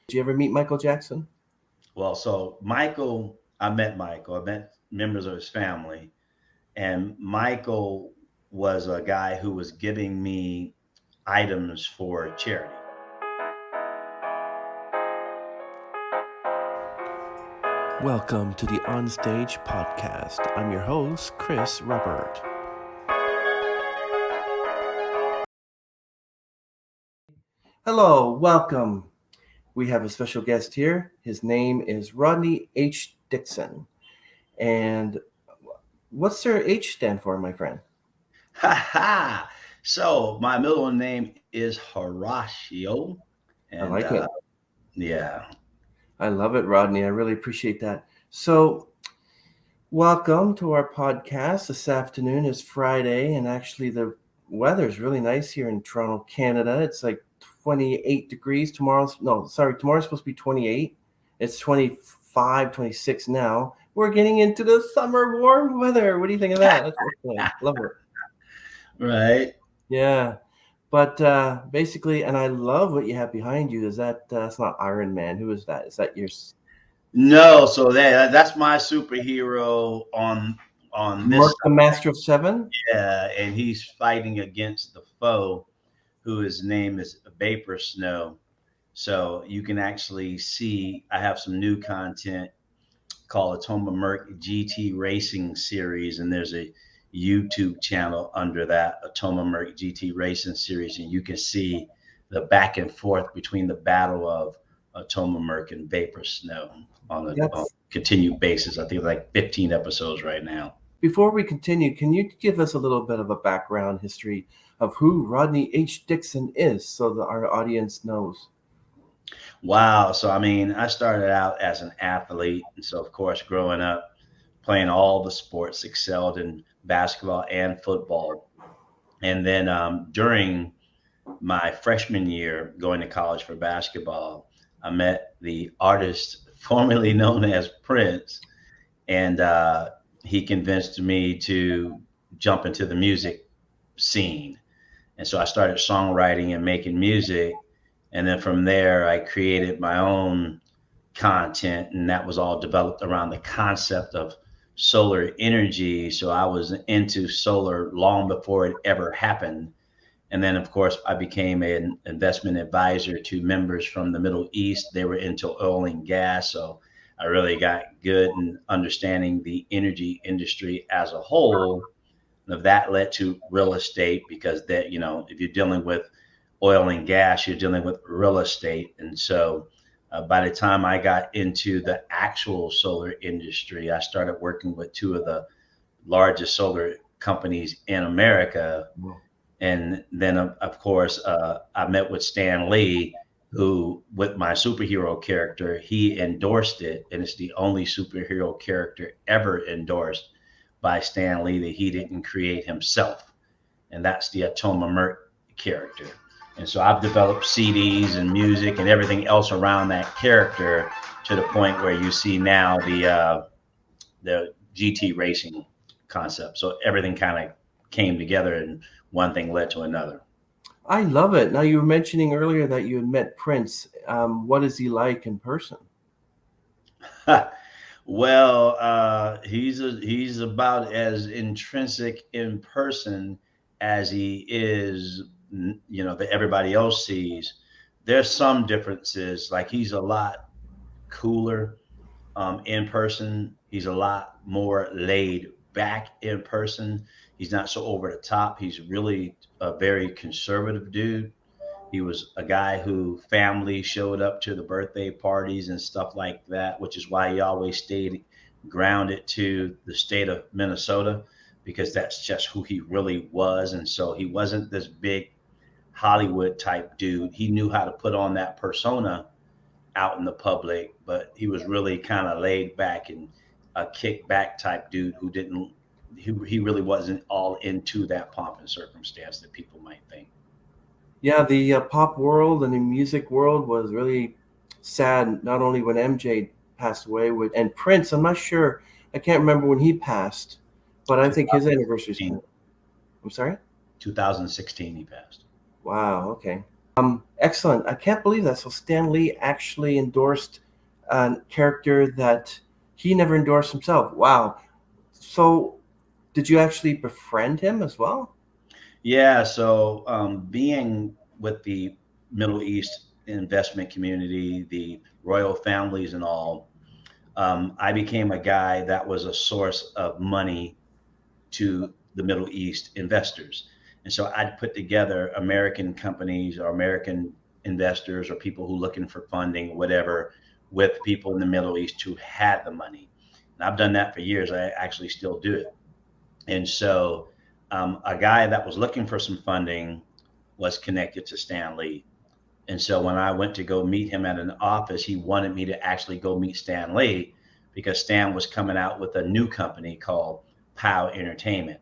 Did you ever meet Michael Jackson? Well, so Michael, I met Michael. I met members of his family, and Michael was a guy who was giving me items for charity. Welcome to the Onstage Podcast. I'm your host, Chris Robert. Hello, welcome. We have a special guest here. His name is Rodney H. Dixon. And what's their H stand for, my friend? Ha ha! So my middle name is Horatio, I and like it. yeah. I love it, Rodney. I really appreciate that. So, welcome to our podcast. This afternoon is Friday, and actually, the weather is really nice here in Toronto, Canada. It's like 28 degrees. Tomorrow's supposed to be 28. It's 25, 26 now. We're getting into the summer warm weather. What do you think of that? That's excellent. Love it. Right. Yeah. But basically, and I love what you have behind you. Is that that's not Iron Man? Who is that? Is that your No, so that's my superhero on this Merc, the Master of Seven? and he's fighting against the foe, who his name is Vapor Snow. So you can actually see I have some new content called Atoma Merc GT Racing Series, and there's a YouTube channel under that Atoma Merc GT Racing Series, and you can see the back and forth between the battle of Atoma Merc and Vapor Snow on a That's continued basis. I think like 15 episodes right now. Before we continue, can you give us a little bit of a background history of who Rodney H. Dixon is so that our audience knows? Wow. So, I mean, I started out as an athlete. And so, of course, growing up, playing all the sports, excelled in basketball and football. And then during my freshman year going to college for basketball, I met the artist formerly known as Prince. And he convinced me to jump into the music scene. And so I started songwriting and making music. And then from there, I created my own content, and that was all developed around the concept of solar energy. So I was into solar long before it ever happened. And then, of course, I became an investment advisor to members from the Middle East. They were into oil and gas. So I really got good in understanding the energy industry as a whole. And that led to real estate because that, if you're dealing with oil and gas, you're dealing with real estate. And so by the time I got into the actual solar industry, I started working with two of the largest solar companies in America. Well, And then, of course, I met with Stan Lee, who, with my superhero character, he endorsed it. And it's the only superhero character ever endorsed by Stan Lee that he didn't create himself. And that's the Atoma Merc character. And so I've developed CDs and music and everything else around that character to the point where you see now the GT racing concept. So everything kind of came together and one thing led to another. I love it. Now, you were mentioning earlier that you had met Prince. What is he like in person? Well, he's about as intrinsic in person as he is, that everybody else sees. There's some differences. Like he's a lot cooler in person. He's a lot more laid back in person. He's not so over the top. He's really a very conservative dude. He was a guy who family showed up to the birthday parties and stuff like that, which is why he always stayed grounded to the state of Minnesota because that's just who he really was. And so he wasn't this big Hollywood type dude. He knew how to put on that persona out in the public, but he was really kind of laid back and a kick back type dude who didn't, he really wasn't all into that pomp and circumstance that people might think. Yeah, the pop world and the music world was really sad. Not only when MJ passed away, and Prince. I'm not sure. I can't remember when he passed, but I think his anniversary's 2016, coming. I'm sorry. 2016 he passed. Wow. Okay. Excellent. I can't believe that. So Stan Lee actually endorsed a character that he never endorsed himself. Wow. So did you actually befriend him as well? Yeah, so being with the Middle East investment community, the royal families and all, I became a guy that was a source of money to the Middle East investors. And so I'd put together American companies or American investors or people who looking for funding, whatever, with people in the Middle East who had the money. And I've done that for years. I actually still do it. And so a guy that was looking for some funding was connected to Stan Lee. And so when I went to go meet him at an office, he wanted me to actually go meet Stan Lee because Stan was coming out with a new company called POW Entertainment.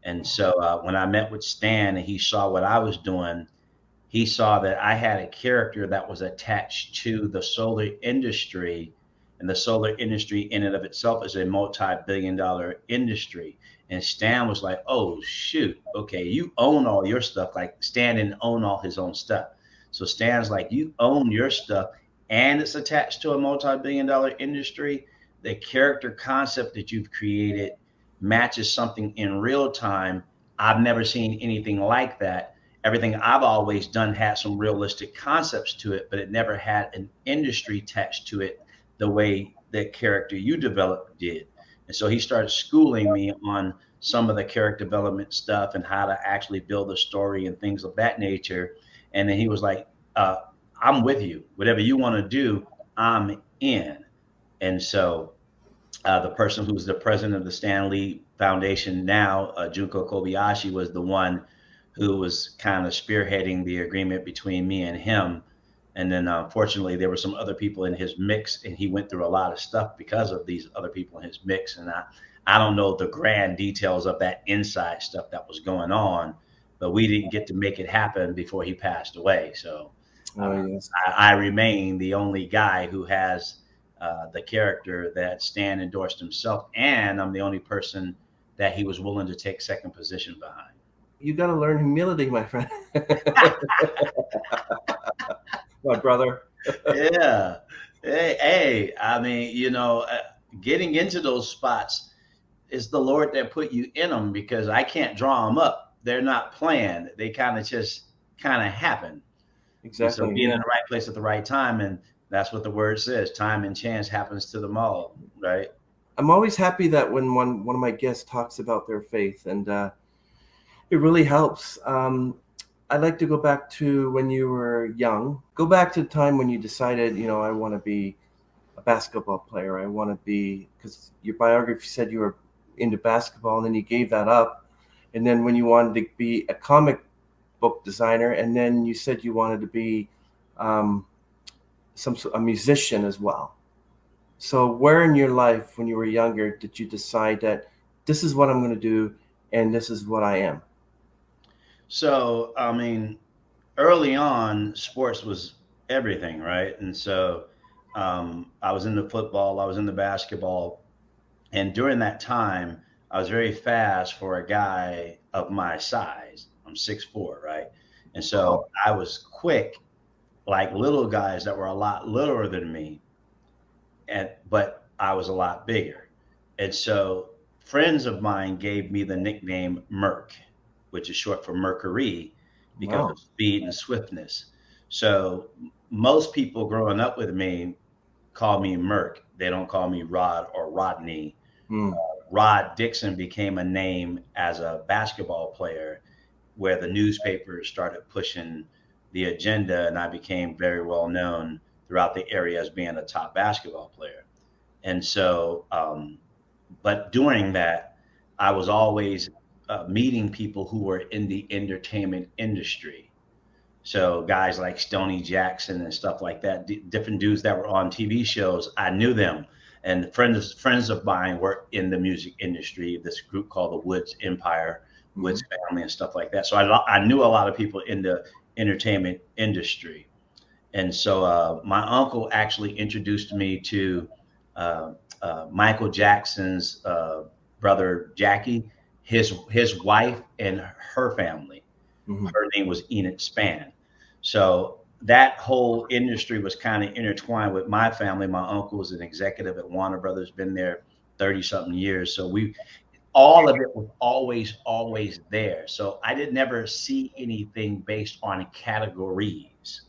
And so when I met with Stan and he saw what I was doing, he saw that I had a character that was attached to the solar industry, and the solar industry in and of itself is a multi-billion-dollar industry. And Stan was like, "Oh shoot, okay, you own all your stuff." Like Stan didn't own all his own stuff, so Stan's like, "You own your stuff, and it's attached to a multi-billion-dollar industry. The character concept that you've created matches something in real time. I've never seen anything like that. Everything I've always done had some realistic concepts to it, but it never had an industry attached to it the way that character you developed did." And so he started schooling me on some of the character development stuff and how to actually build a story and things of that nature. And then he was like, uh, "I'm with you. Whatever you want to do, I'm in." And so the person who's the president of the Stanley Foundation now, Junko Kobayashi, was the one who was kind of spearheading the agreement between me and him. And then, unfortunately, there were some other people in his mix, and he went through a lot of stuff because of these other people in his mix. And I don't know the grand details of that inside stuff that was going on, but we didn't get to make it happen before he passed away. So Oh, yes. I remain the only guy who has the character that Stan endorsed himself, and I'm the only person that he was willing to take second position behind. You got to learn humility, my friend. My brother. Yeah. Hey, I mean, getting into those spots is the Lord that put you in them because I can't draw them up. They're not planned. They kind of just kind of happen. And so Exactly. being in Yeah. the right place at the right time, and that's what the word says, time and chance happens to them all, right? I'm always happy that when one of my guests talks about their faith, and it really helps. I'd like to go back to when you were young. Go back to the time when you decided, I want to be a basketball player. I want to be, because your biography said you were into basketball, and then you gave that up. And then when you wanted to be a comic book designer, and then you said you wanted to be um, a musician as well. So where in your life, when you were younger, did you decide that this is what I'm going to do, and this is what I am? So, I mean, early on, sports was everything, right? And so I was into football, I was into basketball. And during that time, I was very fast for a guy of my size. I'm 6'4", right? And so Wow. I was quick, like little guys that were a lot littler than me, but I was a lot bigger. And so friends of mine gave me the nickname Merc, which is short for Mercury, because Wow. of speed and swiftness. So most people growing up with me call me Merc. They don't call me Rod or Rodney. Hmm. Rod Dixon became a name as a basketball player where the newspapers started pushing the agenda, and I became very well known throughout the area as being a top basketball player. And so, but during that, I was always meeting people who were in the entertainment industry. So guys like Stoney Jackson and stuff like that, different dudes that were on TV shows, I knew them. And friends of mine worked in the music industry. This group called the Woods Empire, Hmm. Woods Family, and stuff like that. So I knew a lot of people in the entertainment industry. And so my uncle actually introduced me to uh, Michael Jackson's brother Jackie, his wife and her family. Hmm. Her name was Enid Span. So that whole industry was kind of intertwined with my family. My uncle was an executive at Warner Brothers, been there 30 something years. So all of it was always there. So I did never see anything based on categories.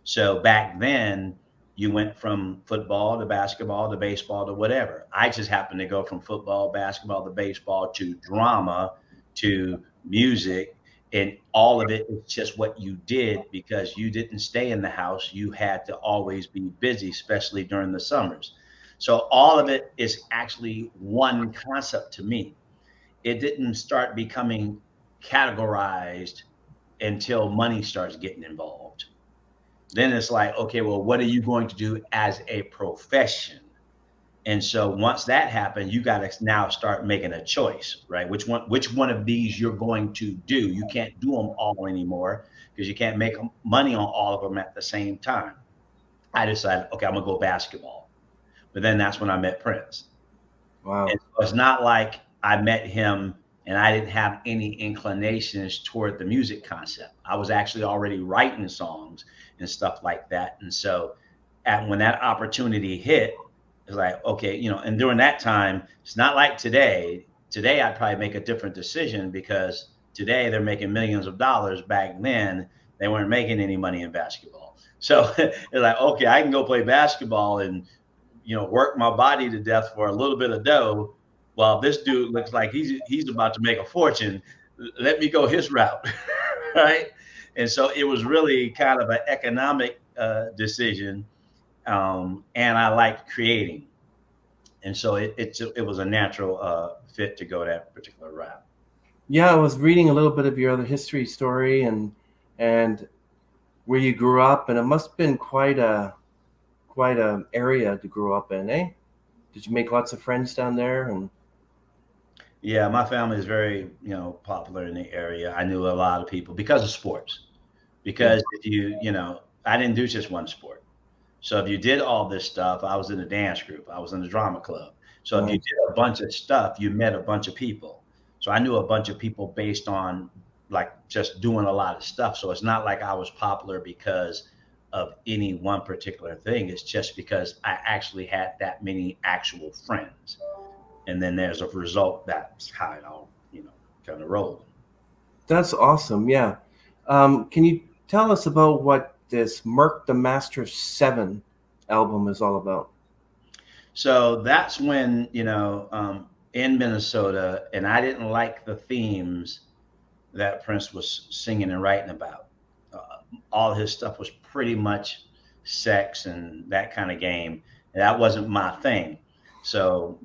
So back then, you went from football to basketball to baseball to whatever. I just happened to go from football, basketball to baseball to drama to music. And all of it is just what you did because you didn't stay in the house. You had to always be busy, especially during the summers. So all of it is actually one concept to me. It didn't start becoming categorized until money starts getting involved. Then it's like, okay, well, what are you going to do as a profession? And so once that happened, you got to now start making a choice, right? Which one of these you're going to do. You can't do them all anymore because you can't make money on all of them at the same time. I decided, okay, I'm gonna go basketball. But then that's when I met Prince. And Wow. so it's not like I met him and I didn't have any inclinations toward the music concept. I was actually already writing songs and stuff like that. And so when that opportunity hit, it's like, okay, and during that time, it's not like today. Today, I'd probably make a different decision because today they're making millions of dollars. Back then, they weren't making any money in basketball. So it's like, okay, I can go play basketball and work my body to death for a little bit of dough, while this dude looks like he's about to make a fortune. Let me go his route, right? And so it was really kind of an economic decision, and I liked creating, and so it was a natural fit to go that particular route. Yeah, I was reading a little bit of your other history story and where you grew up, and it must have been quite a area to grow up in, eh? Did you make lots of friends down there? And Yeah, my family is very popular in the area. I knew a lot of people because of sports. yeah, Because if I didn't do just one sport. So if you did all this stuff, I was in a dance group, I was in the drama club. So if you nice. did a bunch of stuff, you met a bunch of people. So I knew a bunch of people based on like just doing a lot of stuff. So it's not like I was popular because of any one particular thing. It's just because I actually had that many actual friends. And then there's a result, that's how it all, kind of rolled. That's awesome. Yeah. Can you tell us about what this Merc the Master 7 album is all about? So that's when, in Minnesota, and I didn't like the themes that Prince was singing and writing about. All his stuff was pretty much sex and that kind of game. And that wasn't my thing. So,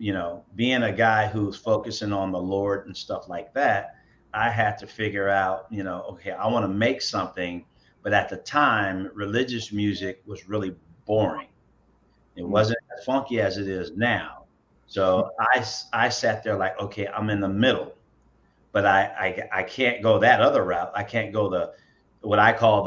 being a guy who's focusing on the Lord and stuff like that, I had to figure out, okay, I want to make something. But at the time, religious music was really boring. It Mm. wasn't as funky as it is now. So I sat there like, okay, I'm in the middle, but I can't go that other route. I can't go what I call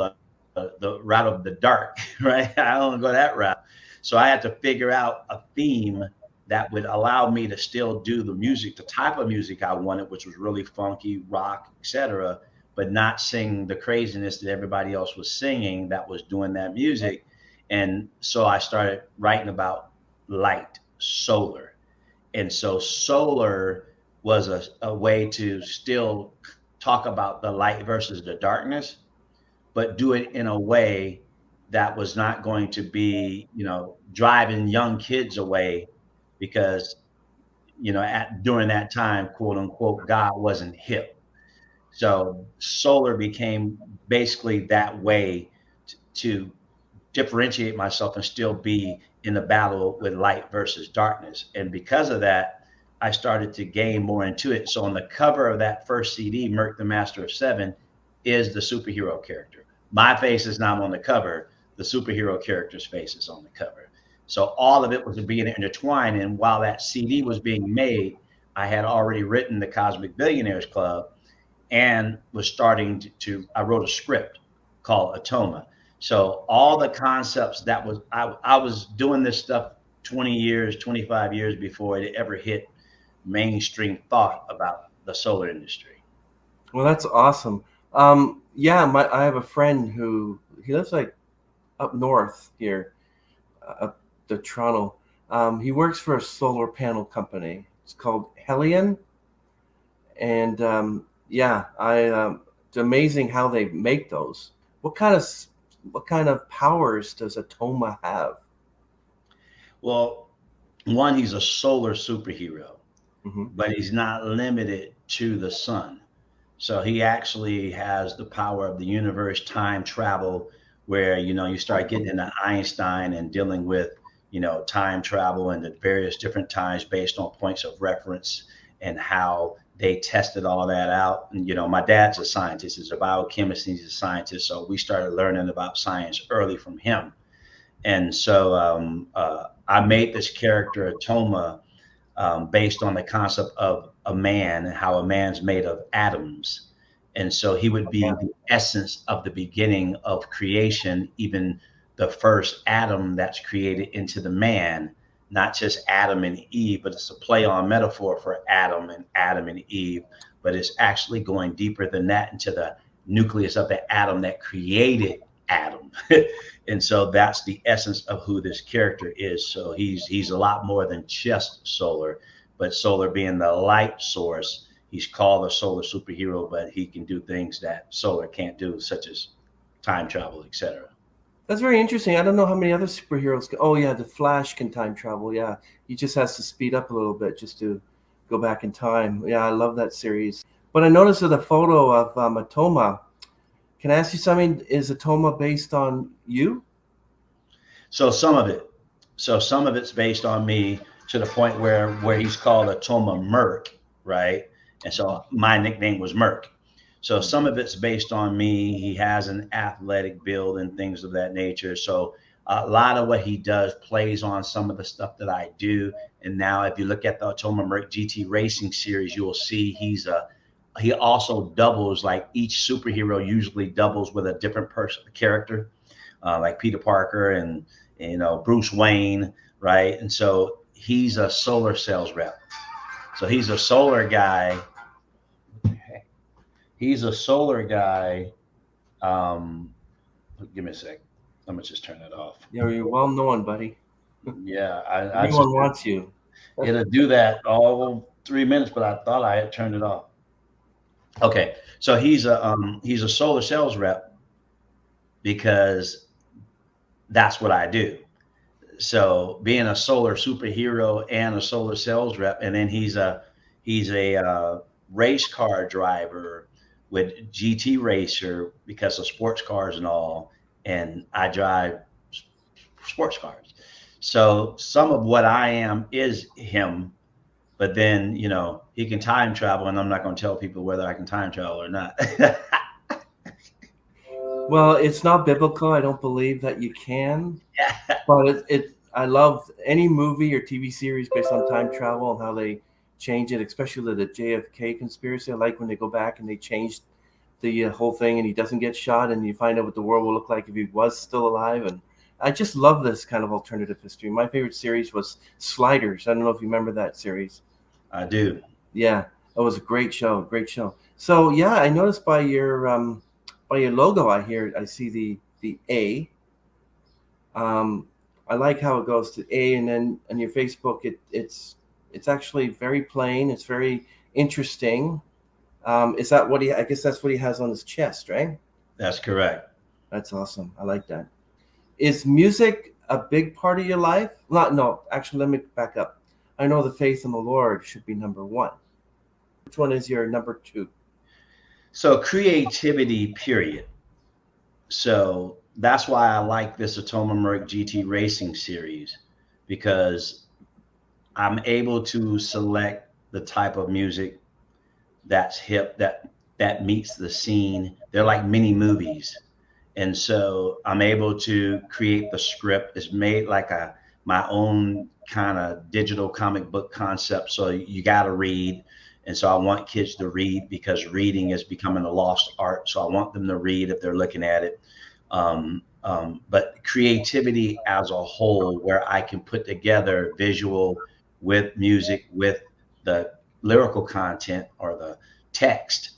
the route of the dark, right? I don't go that route. So I had to figure out a theme that would allow me to still do the music, the type of music I wanted, which was really funky, rock, etc., but not sing the craziness that everybody else was singing that was doing that music. And so I started writing about light, solar. And so solar was a way to still talk about the light versus the darkness, but do it in a way that was not going to be, driving young kids away because, during that time, quote unquote, God wasn't hip. So solar became basically that way to differentiate myself and still be in the battle with light versus darkness. And because of that, I started to gain more into it. So on the cover of that first CD, Merc the Master of Seven, is the superhero character. My face is not on the cover. The superhero character's face is on the cover. So all of it was being intertwined. And while that CD was being made, I had already written the Cosmic Billionaires Club and was starting I wrote a script called Atoma. So all the concepts I was doing this stuff 20 years, 25 years before it ever hit mainstream thought about the solar industry. Well, that's awesome. Yeah, I have a friend who he lives like up north here, up to Toronto. He works for a solar panel company. It's called Helion, and yeah, I it's amazing how they make those. What kind of what kind of powers does Atoma have? Well, one, he's a solar superhero, Hmm. but he's not limited to the sun. So he actually has the power of the universe, time travel, where you start getting into Einstein and dealing with time travel and the various different times based on points of reference and how they tested all that out. And my dad's a scientist; he's a biochemist, and he's a scientist. So we started learning about science early from him. And so I made this character Atoma based on the concept of a man and how a man's made of atoms. And so he would be the essence of the beginning of creation, even the first atom that's created into the man, not just Adam and Eve, but it's a play on metaphor for Adam and Eve. But it's actually going deeper than that into the nucleus of the atom that created Adam. And so that's the essence of who this character is. So he's a lot more than just solar, but solar being the light source, he's called a solar superhero, but he can do things that solar can't do, such as time travel, etc. That's very interesting. I don't know how many other superheroes can. Oh yeah, the Flash can time travel. Yeah, he just has to speed up a little bit just to go back in time. Yeah, I love that series. But I noticed with a photo of Atoma. Can I ask you something? Is Atoma based on you? So some of it, so some of it's based on me to the point where he's called Atoma Merc, right? And so my nickname was Merc. So some of it's based on me. He has an athletic build and things of that nature. So a lot of what he does plays on some of the stuff that I do. And now, if you look at the Atoma Merc GT Racing series, you will see he also doubles, like each superhero usually doubles with a different person character, like Peter Parker and Bruce Wayne, right? And so he's a solar sales rep. So he's a solar guy. He's a solar guy. Um, Give me a sec. Let me just turn it off. You're well known, buddy. Yeah, I just Everyone wants you. it'll do that all 3 minutes, but I thought I had turned it off. Okay, so he's a solar sales rep because that's what I do. So being a solar superhero and a solar sales rep, and then he's a race car driver with GT Racer because of sports cars and all, and I drive sports cars. So some of what I am is him, but then he can time travel, and I'm not going to tell people whether I can time travel or not. Well, it's not biblical. I don't believe that you can, but I love any movie or TV series based on time travel and how they change it, especially the JFK conspiracy. I like when they go back and they change the whole thing, and he doesn't get shot, and you find out what the world will look like if he was still alive. And I just love this kind of alternative history. My favorite series was Sliders. I don't know if you remember that series. I do. Yeah, it was a great show. Great show. So yeah, I noticed by your logo, I see the A. I like how it goes to A, and then on your Facebook, it's actually very plain. It's very interesting. Is that what he? I guess that's what he has on his chest, right? That's correct. That's awesome. I like that. Is music a big part of your life? Not, no. Actually, let me back up. I know the faith in the Lord should be number one. Which one is your number two? So creativity, period. So that's why I like this Atoma Merc GT Racing series, because I'm able to select the type of music that's hip, that meets the scene. They're like mini movies. And so I'm able to create the script. It's made like my own kind of digital comic book concept. So you got to read. And so I want kids to read because reading is becoming a lost art. So I want them to read if they're looking at it. But creativity as a whole, where I can put together visual with music, with the lyrical content or the text,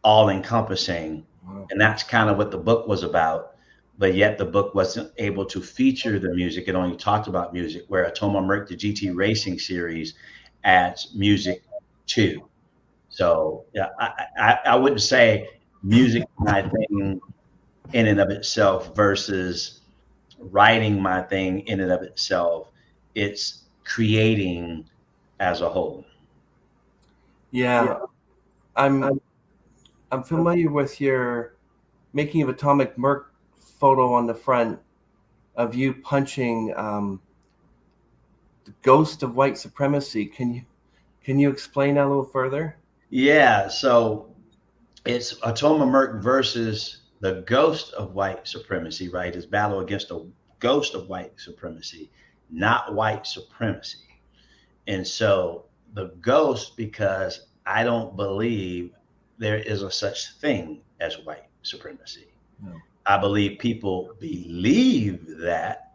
all encompassing. Wow. And that's kind of what the book was about. But yet the book wasn't able to feature the music. It only talked about music, where Atoma Merc, the GT Racing series, adds music too. So yeah, I wouldn't say music my thing in and of itself versus writing my thing in and of itself. It's creating as a whole. Yeah, I'm I'm familiar with your making of atomic Merc photo on the front of you punching the ghost of white supremacy. Can you explain that a little further? Yeah, so it's Atoma Merc versus the ghost of white supremacy, right? His battle against the ghost of white supremacy, not white supremacy. And so the ghost, because I don't believe there is a such thing as white supremacy. No. I believe people believe that,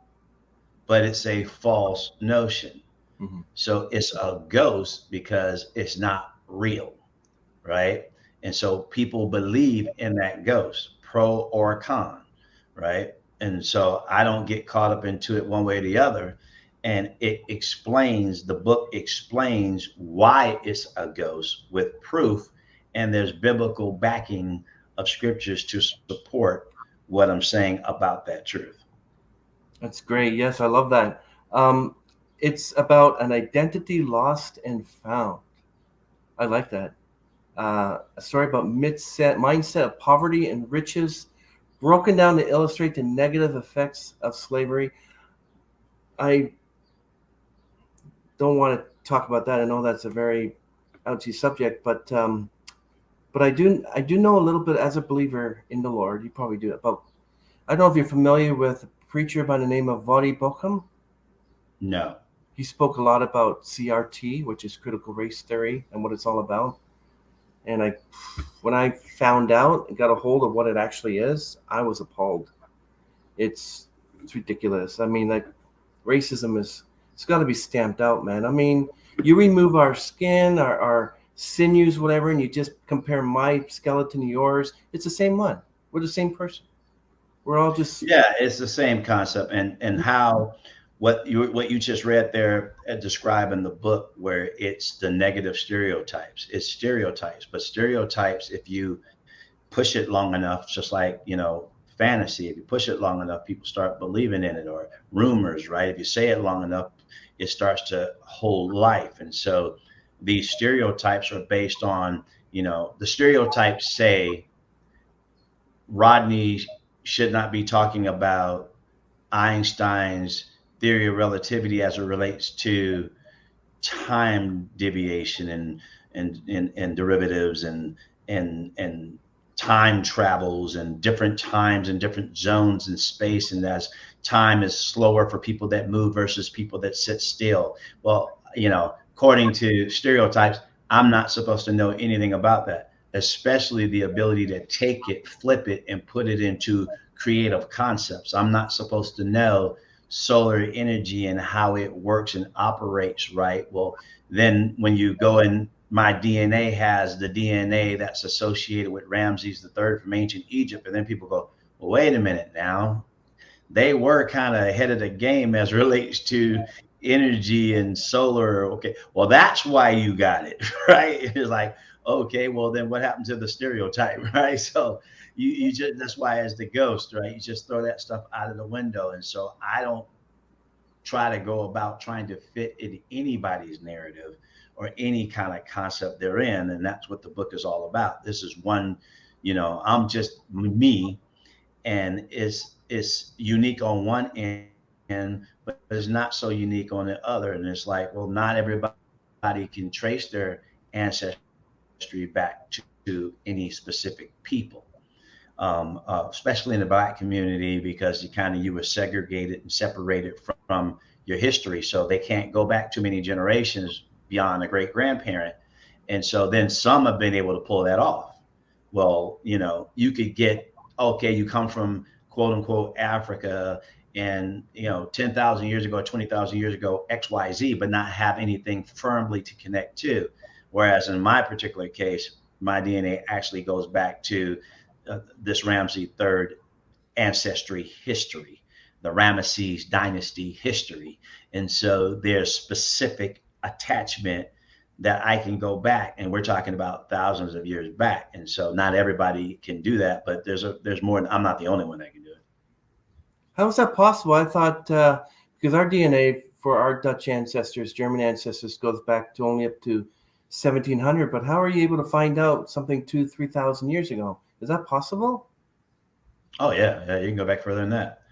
but it's a false notion. Hmm. So it's a ghost because it's not real, right? And so people believe in that ghost, pro or con, right? And so I don't get caught up into it one way or the other. And the book explains why it's a ghost with proof. And there's biblical backing of scriptures to support what I'm saying about that truth. That's great. Yes, I love that. Um, it's about an identity lost and found. I like that. A story about mindset of poverty and riches, broken down to illustrate the negative effects of slavery. I don't want to talk about that. I know that's a very ouchy subject, but I do know a little bit as a believer in the Lord. You probably do. About I don't know if you're familiar with a preacher by the name of Vadi Bochum. No. He spoke a lot about CRT, which is critical race theory, and what it's all about. And when I found out and got a hold of what it actually is, I was appalled. It's ridiculous. I mean, like racism it's got to be stamped out, man. I mean, you remove our skin, our sinews, whatever, and you just compare my skeleton to yours. It's the same one. We're the same person. We're all just Yeah, it's the same concept, and how what you just read there describe in the book, where it's the negative stereotypes. It's stereotypes, but stereotypes, if you push it long enough, just like fantasy, if you push it long enough, people start believing in it, or rumors, right? If you say it long enough, it starts to hold life. And so these stereotypes are based on, the stereotypes say Rodney should not be talking about Einstein's theory of relativity as it relates to time deviation and derivatives and time travels and different times and different zones in space, and as time is slower for people that move versus people that sit still. Well, according to stereotypes, I'm not supposed to know anything about that, especially the ability to take it, flip it, and put it into creative concepts. I'm not supposed to know solar energy and how it works and operates, right? Well, then when you go in, my DNA has the DNA that's associated with Ramses III from ancient Egypt. And then people go, well, wait a minute now. They were kind of ahead of the game as relates to energy and solar. Okay, well, that's why you got it, right? It's like, okay, well, then what happened to the stereotype, right? So you just, that's why, as the ghost, right, you just throw that stuff out of the window. And so I don't try to go about trying to fit in anybody's narrative or any kind of concept they're in. And that's what the book is all about. This is one, I'm just me, and it's unique on one end, but it's not so unique on the other. And it's like, well, not everybody can trace their ancestry back to any specific people. Especially in the Black community, because you were segregated and separated from your history, so they can't go back too many generations beyond a great grandparent. And so then some have been able to pull that off. Well, you could get, okay, you come from quote unquote Africa, and 10,000 years ago, 20,000 years ago, XYZ, but not have anything firmly to connect to. Whereas in my particular case, my DNA actually goes back to this Ramses III ancestry history, the Rameses dynasty history. And so there's specific attachment that I can go back, and we're talking about thousands of years back. And so not everybody can do that, but there's more. I'm not the only one that can do it. How is that possible? I thought because our DNA for our Dutch ancestors, German ancestors, goes back to only up to 1700. But how are you able to find out something 2,000-3,000 years ago? Is that possible? Oh yeah, you can go back further than that.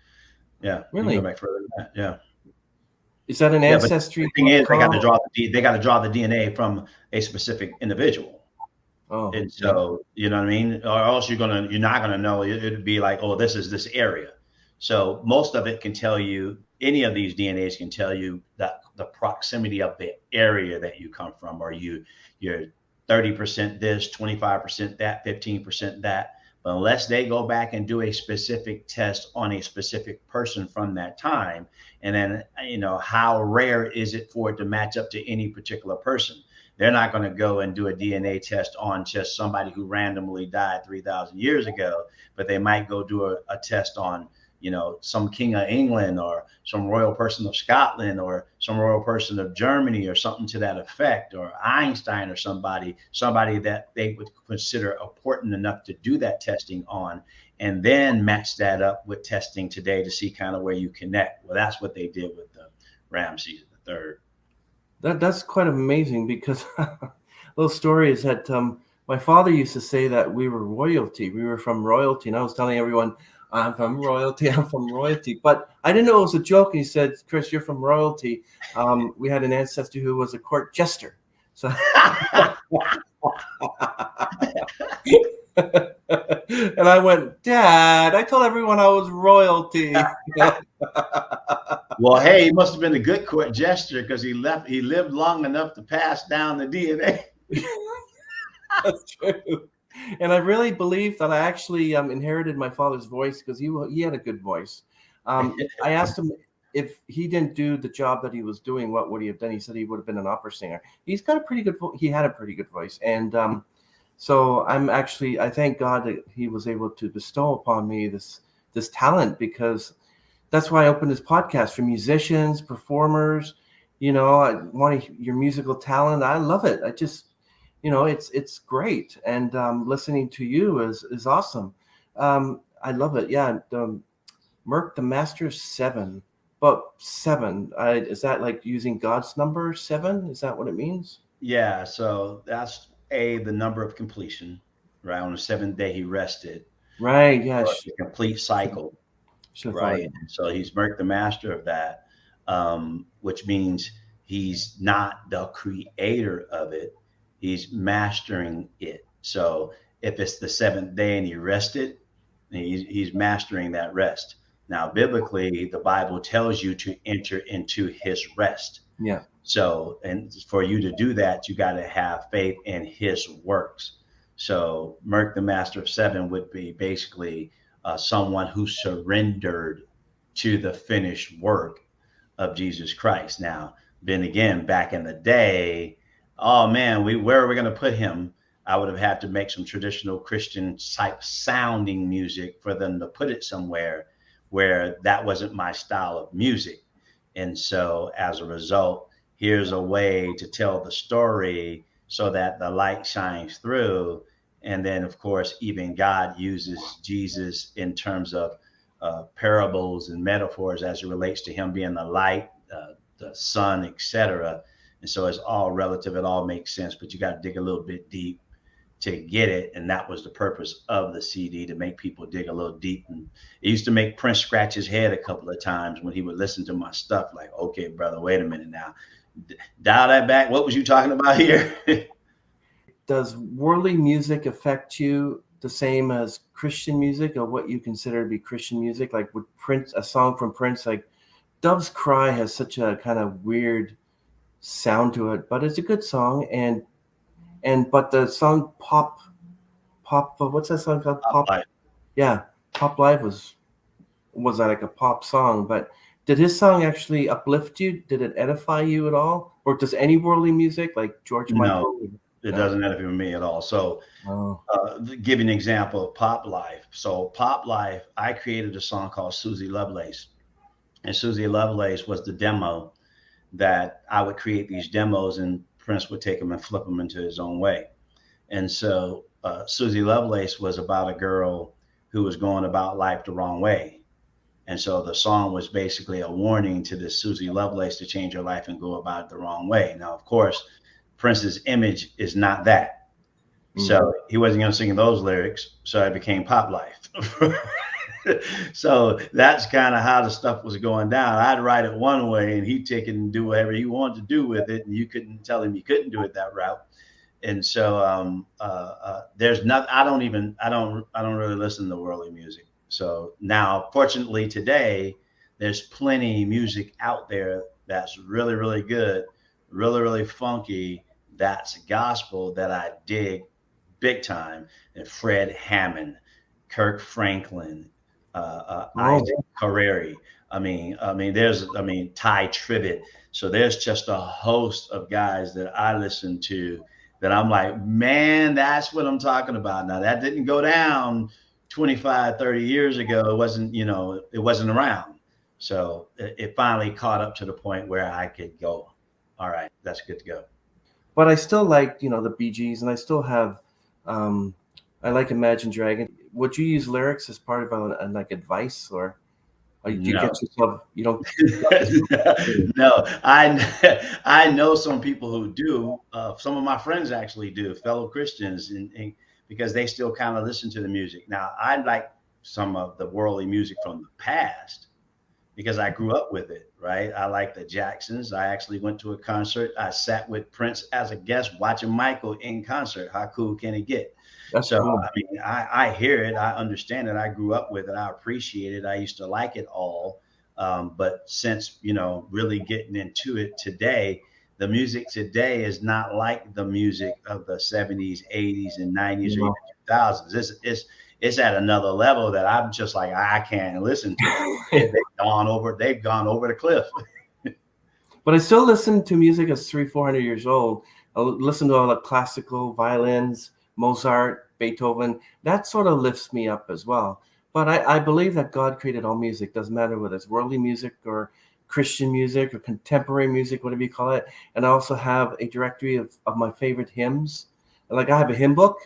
Yeah, you can Really? go back further than that. Yeah. Is that an Yeah, but the thing is, they got to ancestry.com? draw the DNA from a specific individual. Oh, And yeah. so, you know what I mean? Or else you're not gonna know. It'd be like, oh, this is this area. So most of it can tell you. Any of these DNAs can tell you that the proximity of the area that you come from, or you're 30% this, 25% that, 15% that. But unless they go back and do a specific test on a specific person from that time, and then how rare is it for it to match up to any particular person? They're not going to go and do a DNA test on just somebody who randomly died 3,000 years ago, but they might go do a test on, some king of England, or some royal person of Scotland, or some royal person of Germany, or something to that effect, or Einstein, or somebody that they would consider important enough to do that testing on, and then match that up with testing today to see kind of where you connect. Well, that's what they did with the Ramses III. That's quite amazing because little story is that my father used to say that we were royalty. We were from royalty. And I was telling everyone, I'm from royalty. I'm from royalty. But I didn't know it was a joke. And he said, Chris, you're from royalty. We had an ancestor who was a court jester. So, and I went, Dad, I told everyone I was royalty. Well, hey, he must have been a good court gesture because he lived long enough to pass down the DNA. That's true. And I really believe that I actually inherited my father's voice because he had a good voice. I asked him if he didn't do the job that he was doing, what would he have done? He said he would have been an opera singer. He's got a pretty good he had a pretty good voice. And so I thank God that he was able to bestow upon me this talent, because that's why I opened this podcast for musicians, performers. I want your musical talent. I love it. I just, it's great. And listening to you is awesome. I love it. Yeah. Merc, the Master 7. But 7, is that like using God's number 7? Is that what it means? Yeah. So that's the number of completion, right? On the seventh day, he rested. Right. Yeah. So it's a complete cycle. Right. And so he's Merc, the master of that, which means he's not the creator of it. He's mastering it. So if it's the seventh day and he rested, he's mastering that rest. Now, biblically, the Bible tells you to enter into his rest. Yeah. So, and for you to do that, you got to have faith in his works. So Merc, the master of 7, would be basically someone who surrendered to the finished work of Jesus Christ. Now, then again, back in the day, oh man, where are we going to put him? I would have had to make some traditional Christian type sounding music for them to put it somewhere where that wasn't my style of music. And so as a result, here's a way to tell the story so that the light shines through. And then, of course, even God uses Jesus in terms of parables and metaphors as it relates to him being the light, the sun, etc. And so it's all relative. It all makes sense, but you got to dig a little bit deep to get it. And that was the purpose of the CD, to make people dig a little deep. And it used to make Prince scratch his head a couple of times when he would listen to my stuff, like, okay, brother, wait a minute now. Dial that back. What was you talking about here? Does worldly music affect you the same as Christian music, or what you consider to be Christian music? Like with Prince, a song from Prince, like Dove's Cry has such a kind of weird sound to it, but it's a good song. But the song Pop, what's that song called? Pop Life. Yeah, Pop Life was like a pop song, but did his song actually uplift you? Did it edify you at all? Or does any worldly music like George Michael? It Yeah. doesn't benefit me at all. So, Oh, give you an example of Pop Life. So, Pop Life, I created a song called Susie Lovelace, and Susie Lovelace was the demo that I would create these demos, and Prince would take them and flip them into his own way. And so, Susie Lovelace was about a girl who was going about life the wrong way. And so the song was basically a warning to this Susie Lovelace to change her life and go about it the wrong way. Now, of course, Prince's image is not that. mm. So he wasn't going to sing those lyrics. So it became Pop Life. So that's kind of how the stuff was going down. I'd write it one way and he'd take it and do whatever he wanted to do with it. And you couldn't tell him you couldn't do it that route. And so there's not. I don't really listen to worldly music. So now, fortunately, today there's plenty of music out there that's really, really good, really, really funky. That's gospel that I dig big time. And Fred Hammond, Kirk Franklin, Oh, Isaac Carreri. Ty Tribbett. So there's just a host of guys that I listen to that I'm like, man, that's what I'm talking about. Now that didn't go down 25, 30 years ago. It wasn't, it wasn't around. So it finally caught up to the point where I could go, all right, that's good to go. but I still like, the Bee Gees, and I still have, um, I like Imagine Dragon. Would you use lyrics as part of like advice, or do you get No. yourself, you don't? No, I know some people who do. Some of my friends actually do, fellow Christians, and because they still kind of listen to the music. Now, I like some of the worldly music from the past because I grew up with it, right? I like the Jacksons. I actually went to a concert. I sat with Prince as a guest watching Michael in concert. How cool can it get? That's So, cool. I mean, I hear it. I understand it. I grew up with it. I appreciate it. I used to like it all. But since, really getting into it today, the music today is not like the music of the 70s, 80s, and 90s, or even No. 2000s. It's at another level that I'm just like, I can't listen to it. They've gone over the cliff. But I still listen to music that's 400 years old. I listen to all the classical violins, Mozart, Beethoven. That sort of lifts me up as well. But I believe that God created all music. Doesn't matter whether it's worldly music or Christian music or contemporary music, whatever you call it. And I also have a directory of my favorite hymns. Like I have a hymn book,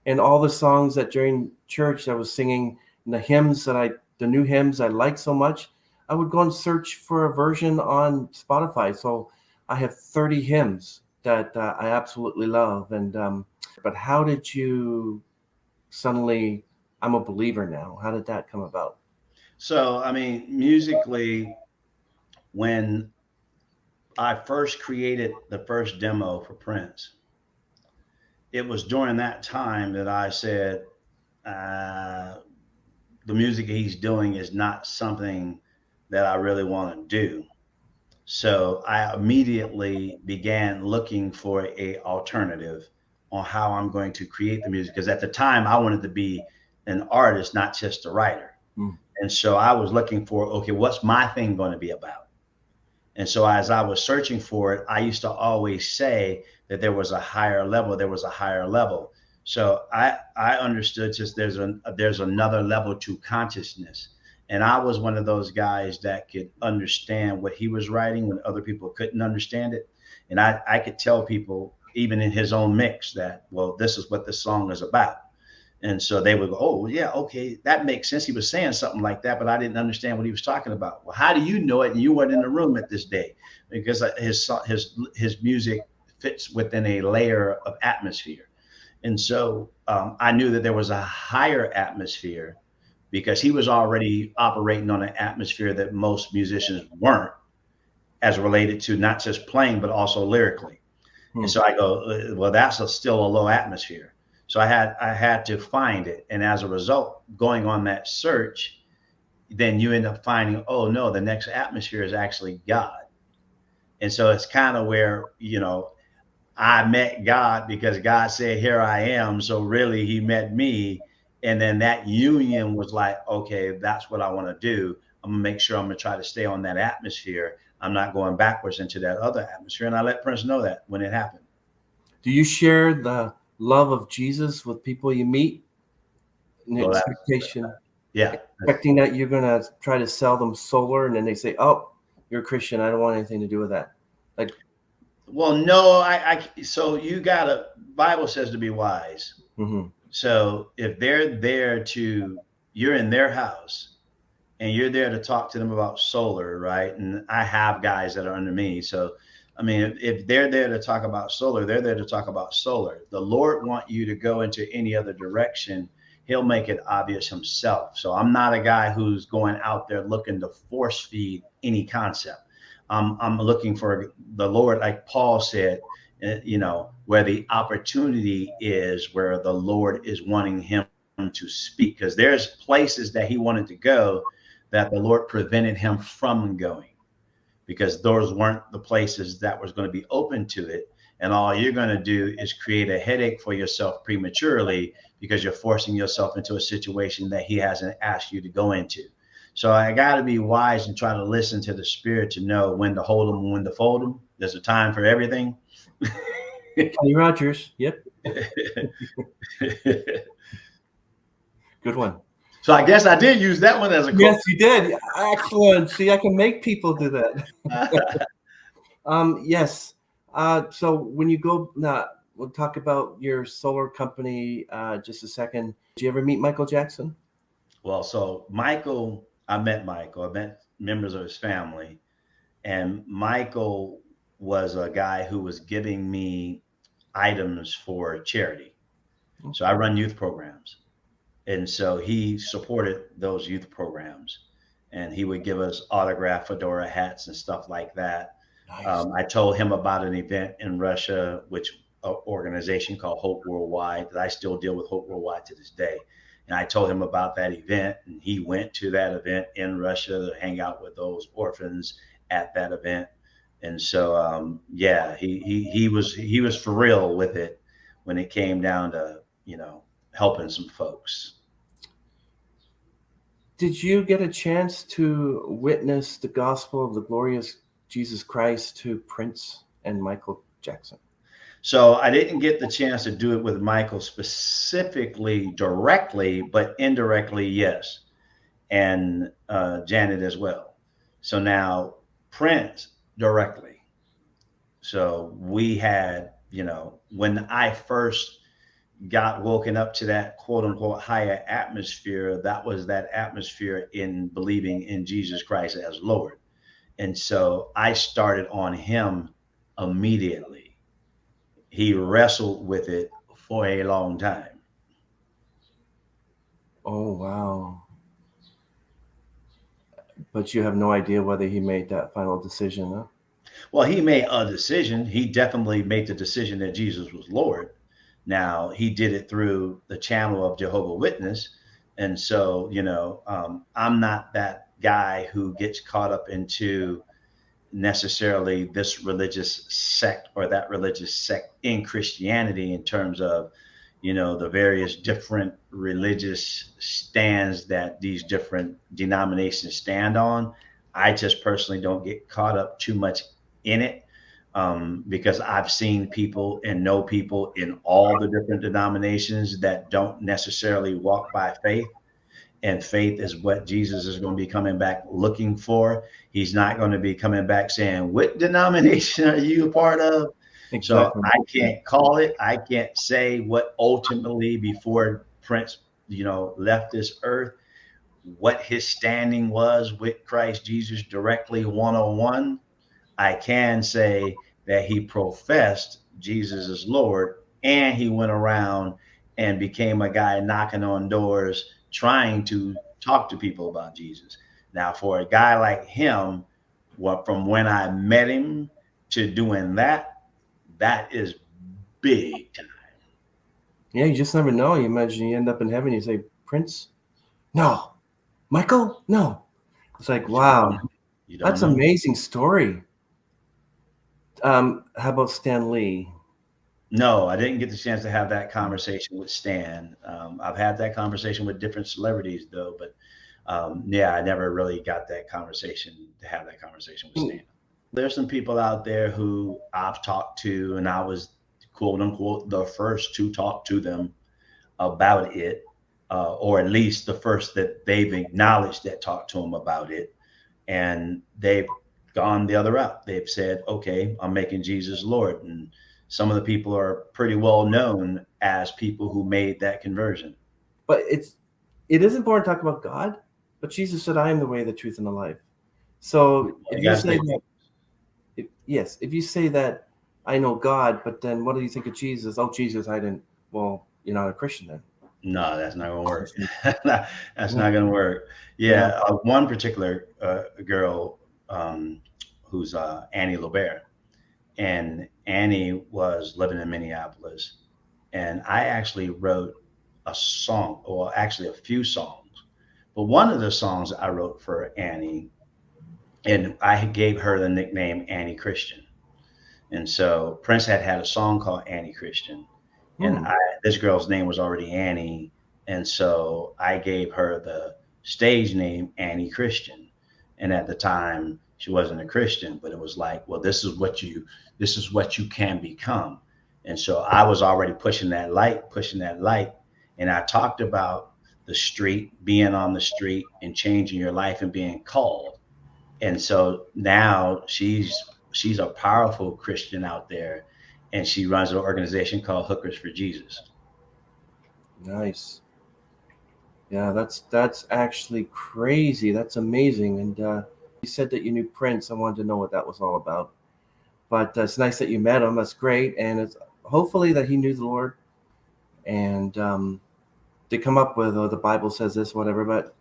and all the songs that during church I was singing, and the new hymns I like so much, I would go and search for a version on Spotify. So I have 30 hymns that I absolutely love. And but how did you suddenly? I'm a believer now. How did that come about? So, I mean, musically, when I first created the first demo for Prince, it was during that time that I said, uh, the music he's doing is not something that I really want to do. So I immediately began looking for a alternative on how I'm going to create the music. Because at the time I wanted to be an artist, not just a writer. Mm. And so I was looking for, okay, what's my thing going to be about? And so as I was searching for it, I used to always say that there was a higher level, there was a higher level. So I understood just there's another level to consciousness. And I was one of those guys that could understand what he was writing when other people couldn't understand it. And I could tell people, even in his own mix, that, well, this is what this song is about. And so they would go, oh, yeah, okay, that makes sense. He was saying something like that, but I didn't understand what he was talking about. Well, how do you know it? And you weren't in the room at this day, because his music fits within a layer of atmosphere. And so I knew that there was a higher atmosphere because he was already operating on an atmosphere that most musicians weren't, as related to not just playing, but also lyrically. Hmm. And so I go, well, still a low atmosphere. So I had to find it. And as a result, going on that search, then you end up finding, oh no, the next atmosphere is actually God. And so it's kind of where, I met God because God said, here I am. So really he met me. And then that union was like, okay, that's what I want to do. I'm gonna make sure I'm gonna try to stay on that atmosphere. I'm not going backwards into that other atmosphere. And I let Prince know that when it happened. Do you share the love of Jesus with people you meet? In Well, that's, expectation, yeah. expecting that you're gonna try to sell them solar, and then they say, "Oh, you're a Christian. I don't want anything to do with that." Like, Well, no, so you gotta, Bible says to be wise. mhm. So if they're there to, you're in their house and you're there to talk to them about solar, right? And I have guys that are under me. So, I mean, if they're there to talk about solar, they're there to talk about solar. The Lord want you to go into any other direction. He'll make it obvious himself. So I'm not a guy who's going out there looking to force feed any concept. I'm looking for the Lord, like Paul said, where the opportunity is, where the Lord is wanting him to speak. Because there's places that he wanted to go that the Lord prevented him from going, because those weren't the places that was going to be open to it. And all you're going to do is create a headache for yourself prematurely, because you're forcing yourself into a situation that he hasn't asked you to go into. So I got to be wise and try to listen to the Spirit to know when to hold them and when to fold them. There's a time for everything. Kenny Rogers. Yep, good one. So I guess I did use that one as a quote. Yes, you did. Excellent. See, I can make people do that. Yes. So when you go, now we'll talk about your solar company just a second. Did you ever meet Michael Jackson? Well, so I met Michael. I met members of his family. And Michael was a guy who was giving me items for charity. So I run youth programs. And so he supported those youth programs. And he would give us autographed fedora hats and stuff like that. Nice. I told him about an event in Russia, which an organization called Hope Worldwide, that I still deal with Hope Worldwide to this day. And I told him about that event, and he went to that event in Russia to hang out with those orphans at that event. And so, yeah, he was for real with it when it came down to helping some folks. Did you get a chance to witness the gospel of the glorious Jesus Christ to Prince and Michael Jackson? So I didn't get the chance to do it with Michael specifically directly, but indirectly, yes, and Janet as well. So now Prince directly. So we had, when I first got woken up to that quote unquote higher atmosphere, that was that atmosphere in believing in Jesus Christ as Lord. And so I started on him immediately. He wrestled with it for a long time. Oh, wow. But you have no idea whether he made that final decision, huh? Well, he made a decision. He definitely made the decision that Jesus was Lord. Now, he did it through the channel of Jehovah Witness. And so, I'm not that guy who gets caught up into necessarily this religious sect or that religious sect in Christianity, in terms of, the various different religious stands that these different denominations stand on. I just personally don't get caught up too much in it, because I've seen people and know people in all the different denominations that don't necessarily walk by faith. And faith is what Jesus is going to be coming back looking for. He's not going to be coming back saying, "What denomination are you a part of?" So Exactly. I can't call it. I can't say what ultimately, before Prince, left this earth, what his standing was with Christ Jesus directly one-on-one. I can say that he professed Jesus as Lord, and he went around and became a guy knocking on doors trying to talk to people about Jesus. Now, for a guy like him, from when I met him to doing that, that is big time. Yeah, you just never know. You imagine you end up in heaven, you say, Prince? No. Michael? No. It's like, wow, You don't that's know. an amazing story. How about Stan Lee? No, I didn't get the chance to have that conversation with Stan. I've had that conversation with different celebrities, though, but yeah, I never really got that conversation to have that conversation with Stan. There's some people out there who I've talked to, and I was quote unquote, the first to talk to them about it, or at least the first that they've acknowledged that talked to them about it. And they've gone the other route. They've said, okay, I'm making Jesus Lord. And some of the people are pretty well known as people who made that conversion. But it is important to talk about God, but Jesus said, I am the way, the truth, and the life. So if You you got to say take that, yes, if you say that I know God, but then what do you think of Jesus? Oh, Jesus, I didn't. Well, you're not a Christian then. No, that's not going to work. Yeah, That's not going to work. yeah. Yeah, one particular girl who's Annie Lobert, and Annie was living in Minneapolis, and I actually wrote a song, or actually a few songs, but one of the songs I wrote for Annie, and I gave her the nickname Annie Christian. And so Prince had a song called Annie Christian, and Hmm. this girl's name was already Annie, and so I gave her the stage name Annie Christian. And at the time, she wasn't a Christian, but it was like, well, this is what you can become. And so I was already pushing that light, and I talked about the street, being on the street, and changing your life and being called. And so now she's a powerful Christian out there, and she runs an organization called Hookers for Jesus. Nice. Yeah, that's actually crazy. That's amazing. And you said that you knew Prince. I wanted to know what that was all about. But it's nice that you met him. That's great. And it's hopefully that he knew the Lord and they come up with, oh, the Bible says this, whatever. But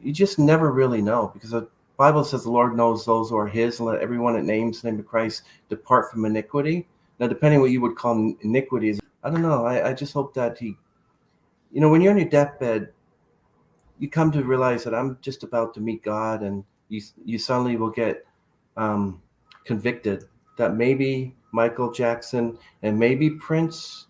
you just never really know, because the Bible says the Lord knows those who are his, and let everyone that names the name of Christ depart from iniquity. Now, depending what you would call iniquities, I don't know. I just hope that he, when you're on your deathbed, you come to realize that I'm just about to meet God, and you suddenly will get um, convicted that maybe Michael Jackson and maybe Prince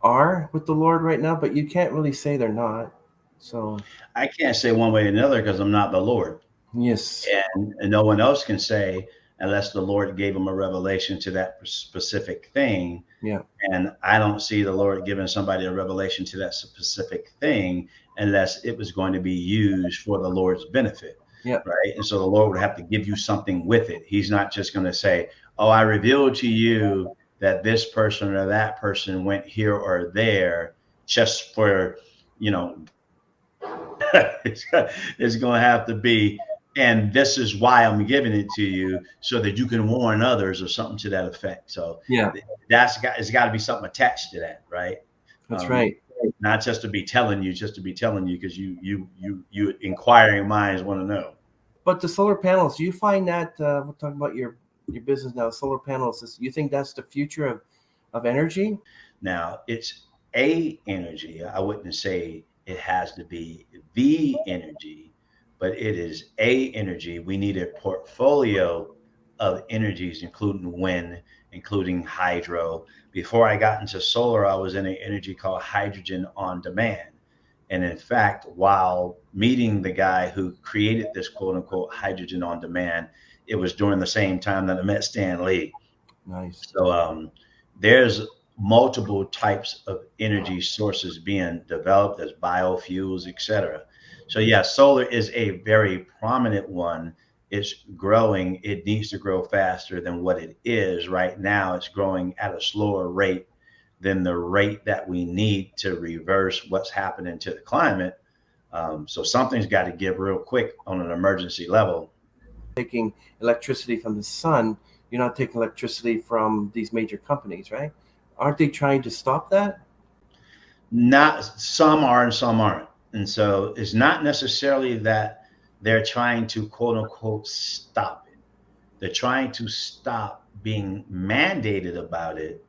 are with the Lord right now, but you can't really say they're not. So I can't say one way or another because I'm not the Lord. yes, And no one else can say unless the Lord gave them a revelation to that specific thing. yeah, And I don't see the Lord giving somebody a revelation to that specific thing unless it was going to be used for the Lord's benefit. yeah, Right. And so the Lord would have to give you something with it. He's not just going to say, oh, I revealed to you that this person or that person went here or there just for, you know, it's going to have to be, and this is why I'm giving it to you so that you can warn others or something to that effect. So yeah. it's got to be something attached to that, right? That's Um, right. not just to be telling you, just to be telling you because you inquiring minds want to know. But the solar panels, do you find that we're talking about your business now? Solar panels, you think that's the future of energy? Now, it's a energy. I wouldn't say it has to be the energy, but it is a energy. We need a portfolio of energies, including wind, including hydro. Before I got into solar, I was in an energy called hydrogen on demand. And in fact, while meeting the guy who created this quote unquote hydrogen on demand, it was during the same time that I met Stan Lee. Nice. So there's multiple types of energy sources being developed as biofuels, etc. So yeah, solar is a very prominent one. It's growing. It needs to grow faster than what it is right now. It's growing at a slower rate than the rate that we need to reverse what's happening to the climate. So something's got to give real quick on an emergency level. Taking electricity from the sun, you're not taking electricity from these major companies, right? Aren't they trying to stop that? Not some are and some aren't. And so it's not necessarily that they're trying to quote unquote stop it. They're trying to stop being mandated about it.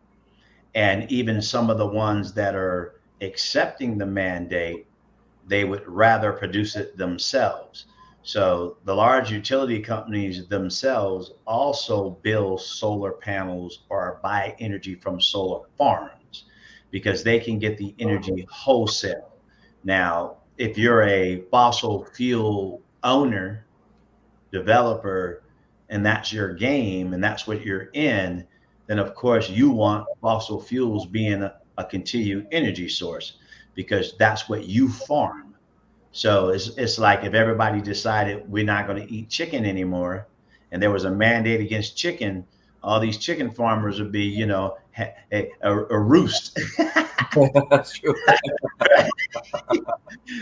And even some of the ones that are accepting the mandate, they would rather produce it themselves. So the large utility companies themselves also build solar panels or buy energy from solar farms because they can get the energy wholesale. Now, if you're a fossil fuel owner, developer, and that's your game and that's what you're in, then of course you want fossil fuels being a continued energy source because that's what you farm. So it's like if everybody decided we're not going to eat chicken anymore, and there was a mandate against chicken, all these chicken farmers would be, a roost. That's true.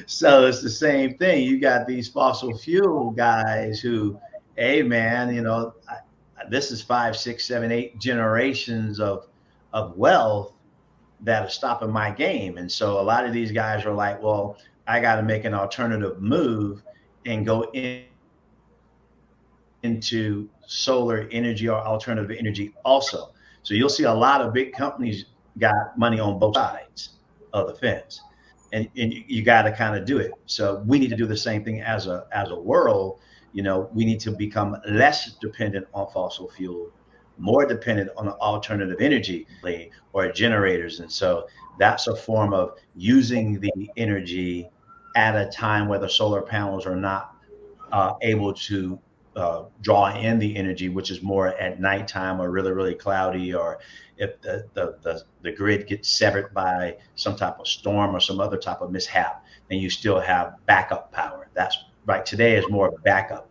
So it's the same thing. You got these fossil fuel guys who, hey man, this is 5, 6, 7, 8 generations of wealth that are stopping my game. And so a lot of these guys are like, well, I got to make an alternative move and go into solar energy or alternative energy also. So you'll see a lot of big companies got money on both sides of the fence. And you got to kind of do it. So we need to do the same thing as a world. We need to become less dependent on fossil fuel, more dependent on alternative energy or generators. And so that's a form of using the energy at a time where the solar panels are not able to draw in the energy, which is more at nighttime or really, really cloudy, or if the grid gets severed by some type of storm or some other type of mishap, then you still have backup power. That's right. Today is more backup.